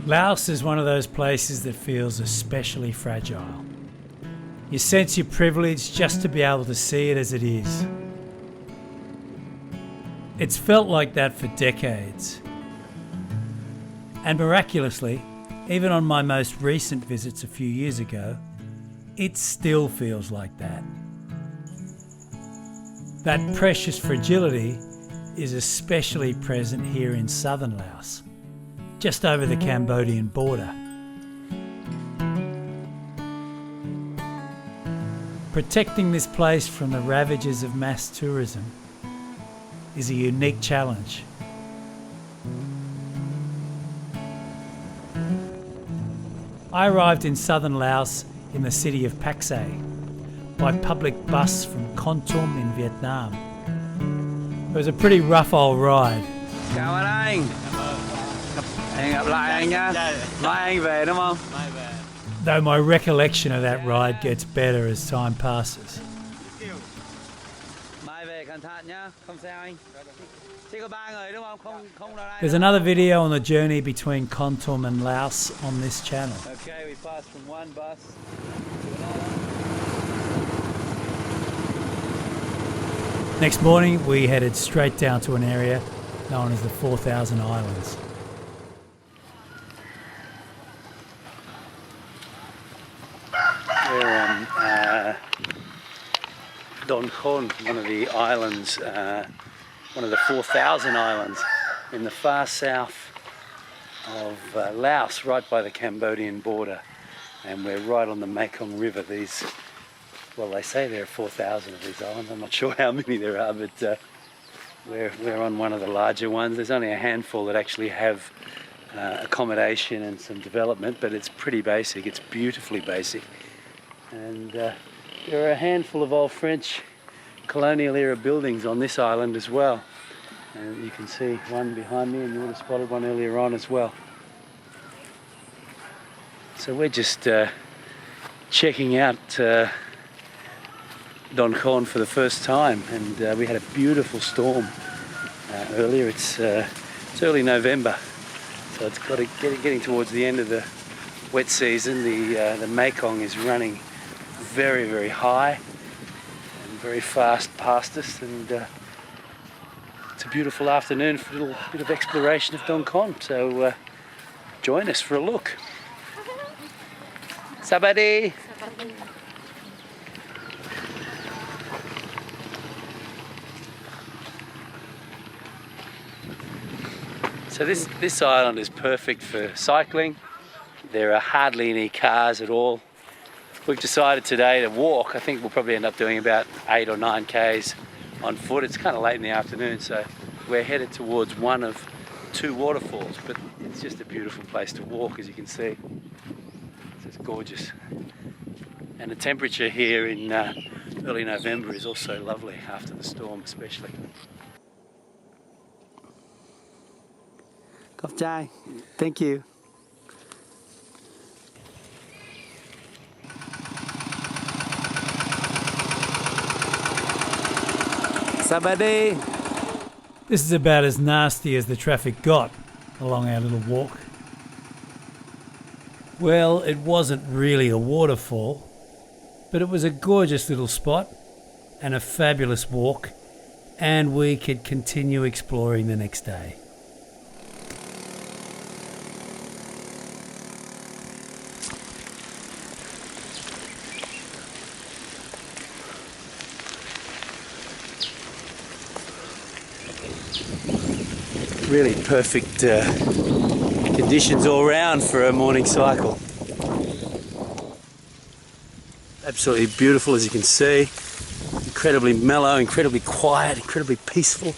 Laos is one of those places that feels especially fragile. You sense your privilege just to be able to see it as it is. It's felt like that for decades. And miraculously, even on my most recent visits a few years ago, it still feels like that. That precious fragility is especially present here in southern Laos, just over the Cambodian border. Protecting this place from the ravages of mass tourism is a unique challenge. I arrived in southern Laos in the city of Paksay by public bus from Khon in Vietnam. It was a pretty rough old ride. Chào anh. Hẹn gặp lại anh nhá. Mai anh về đúng không? Though my recollection of that ride gets better as time passes. Mai về cẩn thận nhá, không sao anh. Chỉ có 3 người đúng không? Không là There's another video on the journey between Khon and Laos on this channel. Okay, we passed from one bus. Next morning, we headed straight down to an area known as the 4,000 Islands. We're on Don Khon, one of the islands, one of the 4,000 islands in the far south of Laos, right by the Cambodian border. And we're right on the Mekong River. These, well, they say there are 4,000 of these islands. I'm not sure how many there are, but we're on one of the larger ones. There's only a handful that actually have accommodation and some development, but it's pretty basic. It's beautifully basic. And there are a handful of old French colonial era buildings on this island as well. And you can see one behind me, and you would have spotted one earlier on as well. So we're just checking out Don Khon for the first time, and we had a beautiful storm earlier. It's early November, so it's got getting towards the end of the wet season. The Mekong is running very, very high and very fast past us, and it's a beautiful afternoon for a little bit of exploration of Don Khon. So join us for a look. Sabadi. So this island is perfect for cycling. There are hardly any cars at all. We've decided today to walk. I think we'll probably end up doing about 8 or 9 Ks on foot. It's kind of late in the afternoon, so we're headed towards one of 2 waterfalls, but it's just a beautiful place to walk, as you can see. It's just gorgeous. And the temperature here in early November is also lovely after the storm, especially. Khop chai. Thank you. Sabadi. This is about as nasty as the traffic got along our little walk. Well, it wasn't really a waterfall, but it was a gorgeous little spot and a fabulous walk, and we could continue exploring the next day. Really perfect conditions all round for a morning cycle. Absolutely beautiful, as you can see. Incredibly mellow, incredibly quiet, incredibly peaceful.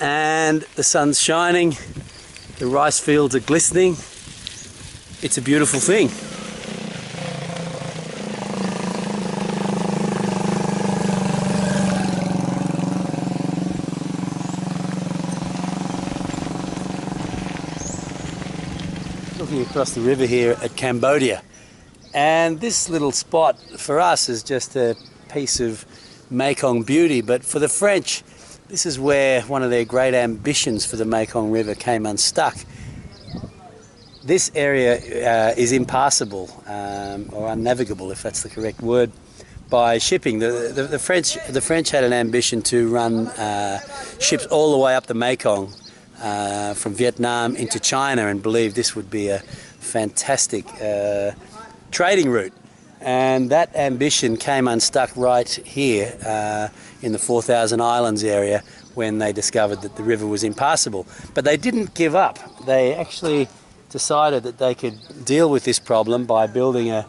And the sun's shining, the rice fields are glistening. It's a beautiful thing. Looking across the river here at Cambodia, and this little spot for us is just a piece of Mekong beauty, but for the French this is where one of their great ambitions for the Mekong River came unstuck. this area is impassable or unnavigable, if that's the correct word, by shipping. The French had an ambition to run ships all the way up the Mekong from Vietnam into China, and believed this would be a fantastic trading route. And that ambition came unstuck right here in the 4,000 Islands area when they discovered that the river was impassable. But they didn't give up. They actually decided that they could deal with this problem by building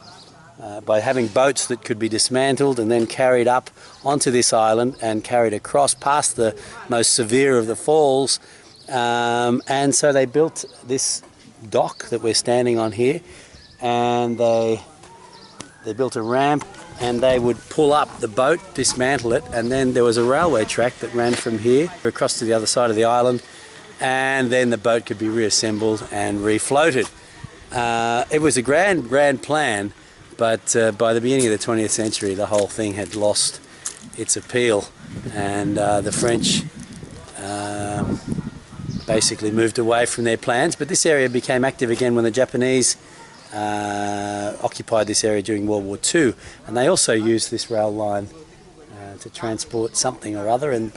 by having boats that could be dismantled and then carried up onto this island and carried across past the most severe of the falls. And so they built this dock that we're standing on here, and they built a ramp, and they would pull up the boat, dismantle it, and then there was a railway track that ran from here across to the other side of the island, and then the boat could be reassembled and refloated. It was a grand plan, but by the beginning of the 20th century, the whole thing had lost its appeal, and the French basically moved away from their plans. But this area became active again when the Japanese occupied this area during World War II, and they also used this rail line to transport something or other, and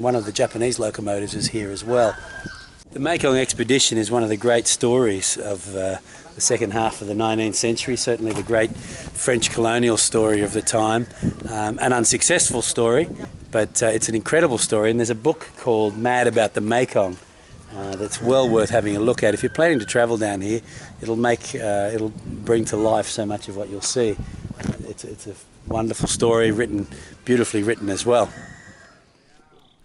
one of the Japanese locomotives is here as well. The Mekong expedition is one of the great stories of the second half of the 19th century, certainly the great French colonial story of the time, an unsuccessful story, but it's an incredible story. And there's a book called Mad About the Mekong that's well worth having a look at. If you're planning to travel down here, it'll bring to life so much of what you'll see. It's a wonderful story, beautifully written as well.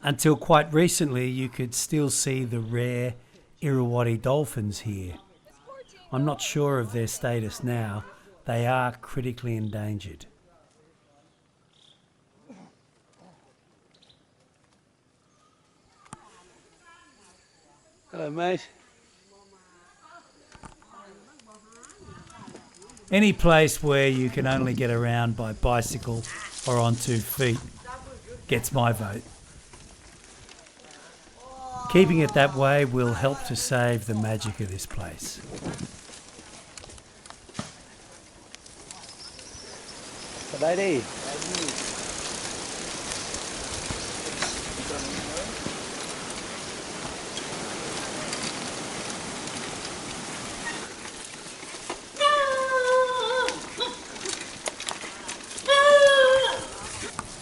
Until quite recently, you could still see the rare Irrawaddy dolphins here. I'm not sure of their status now. They are critically endangered. Hello, mate. Any place where you can only get around by bicycle or on 2 feet gets my vote. Keeping it that way will help to save the magic of this place. Lady.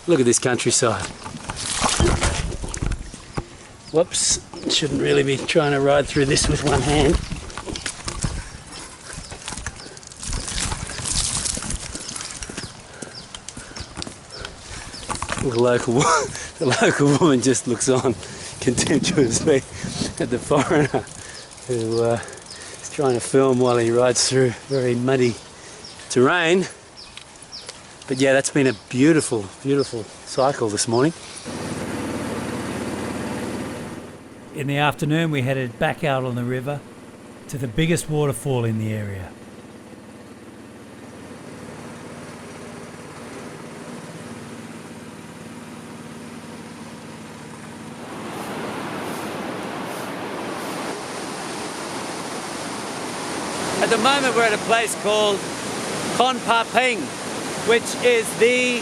Look at this countryside. Whoops, shouldn't really be trying to ride through this with one hand. The local woman just looks on contemptuously at the foreigner who is trying to film while he rides through very muddy terrain. But yeah, that's been a beautiful, beautiful cycle this morning. In the afternoon, we headed back out on the river to the biggest waterfall in the area. At the moment we're at a place called Khon, which is the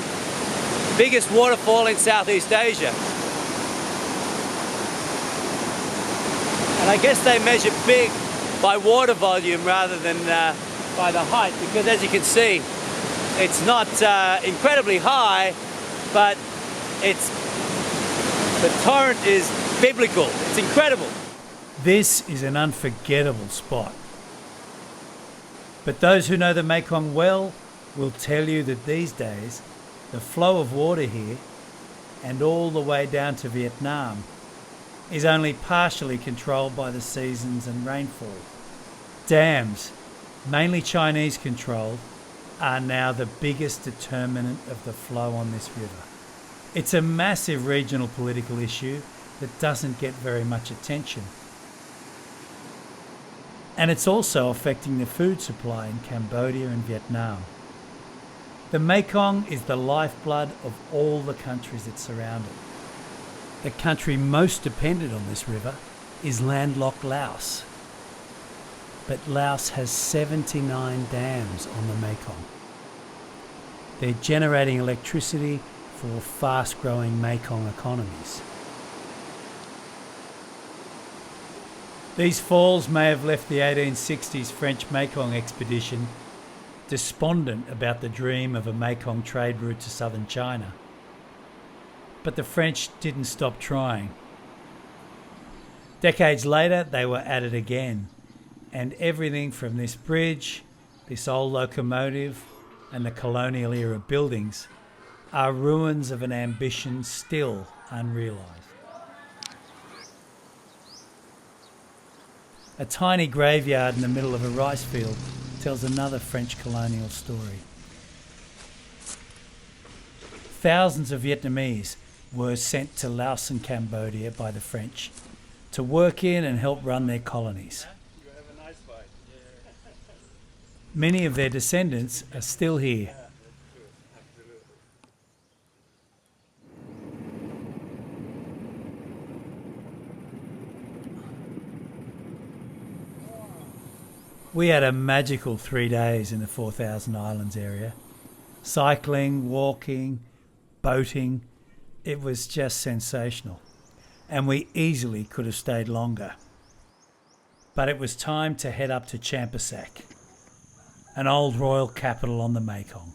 biggest waterfall in Southeast Asia. And I guess they measure big by water volume rather than by the height, because as you can see, it's not incredibly high, but the torrent is biblical. It's incredible. This is an unforgettable spot. But those who know the Mekong well will tell you that these days, the flow of water here and all the way down to Vietnam is only partially controlled by the seasons and rainfall. Dams, mainly Chinese controlled, are now the biggest determinant of the flow on this river. It's a massive regional political issue that doesn't get very much attention. And it's also affecting the food supply in Cambodia and Vietnam. The Mekong is the lifeblood of all the countries that surround it. The country most dependent on this river is landlocked Laos. but Laos has 79 dams on the Mekong. They're generating electricity for fast-growing Mekong economies. These falls may have left the 1860s French Mekong expedition despondent about the dream of a Mekong trade route to southern China. But the French didn't stop trying. Decades later, they were at it again, and everything from this bridge, this old locomotive, and the colonial era buildings are ruins of an ambition still unrealised. A tiny graveyard in the middle of a rice field tells another French colonial story. Thousands of Vietnamese were sent to Laos and Cambodia by the French to work in and help run their colonies. Many of their descendants are still here. We had a magical 3 days in the 4,000 Islands area. Cycling, walking, boating. It was just sensational. And we easily could have stayed longer. But it was time to head up to Champasak, an old royal capital on the Mekong.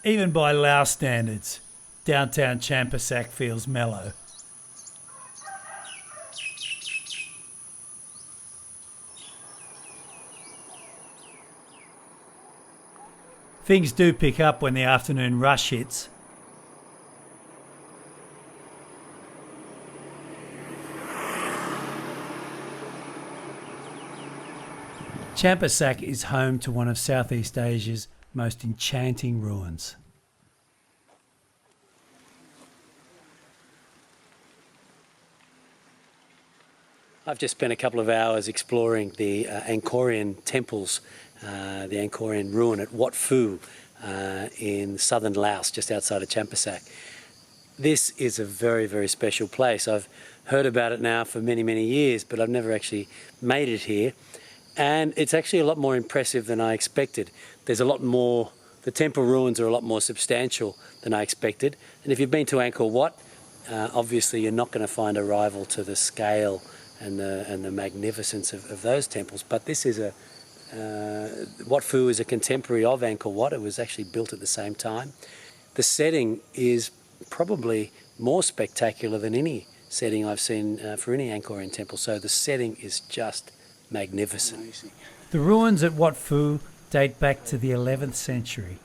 Even by Laos standards, downtown Champasak feels mellow. Things do pick up when the afternoon rush hits. Champasak is home to one of Southeast Asia's most enchanting ruins. I've just spent a couple of hours exploring the Angkorian temples, the Angkorian ruin at Wat Phu in southern Laos, just outside of Champasak. This is a very, very special place. I've heard about it now for many, many years, but I've never actually made it here. And it's actually a lot more impressive than I expected. There's a lot more, the temple ruins are a lot more substantial than I expected. And if you've been to Angkor Wat, obviously you're not going to find a rival to the scale and the magnificence of those temples. But this is Wat Phu is a contemporary of Angkor Wat. It was actually built at the same time. The setting is probably more spectacular than any setting I've seen for any Angkorian temple. So the setting is just magnificent. Amazing. The ruins at Wat Phu date back to the 11th century.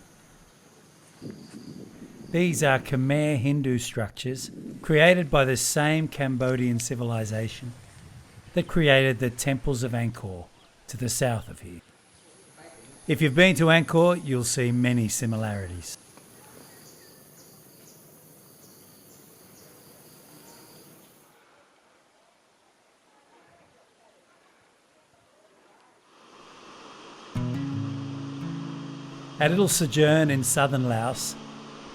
These are Khmer Hindu structures created by the same Cambodian civilization that created the temples of Angkor to the south of here. If you've been to Angkor, you'll see many similarities. Our little sojourn in southern Laos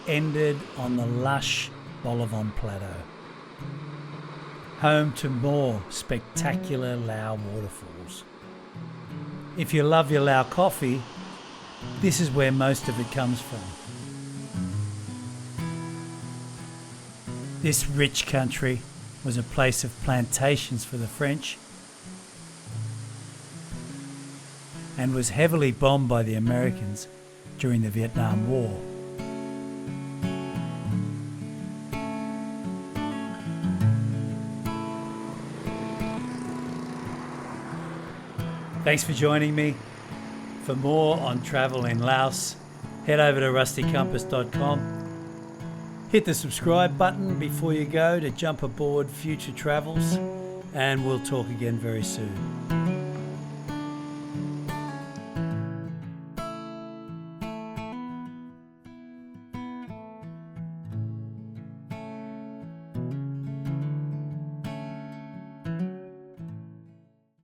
ended on the lush Bolaven Plateau, home to more spectacular Lao waterfalls. If you love your Lao coffee, this is where most of it comes from. This rich country was a place of plantations for the French and was heavily bombed by the Americans during the Vietnam War. Thanks for joining me. For more on travel in Laos, head over to rustycompass.com. Hit the subscribe button before you go to jump aboard future travels, and we'll talk again very soon.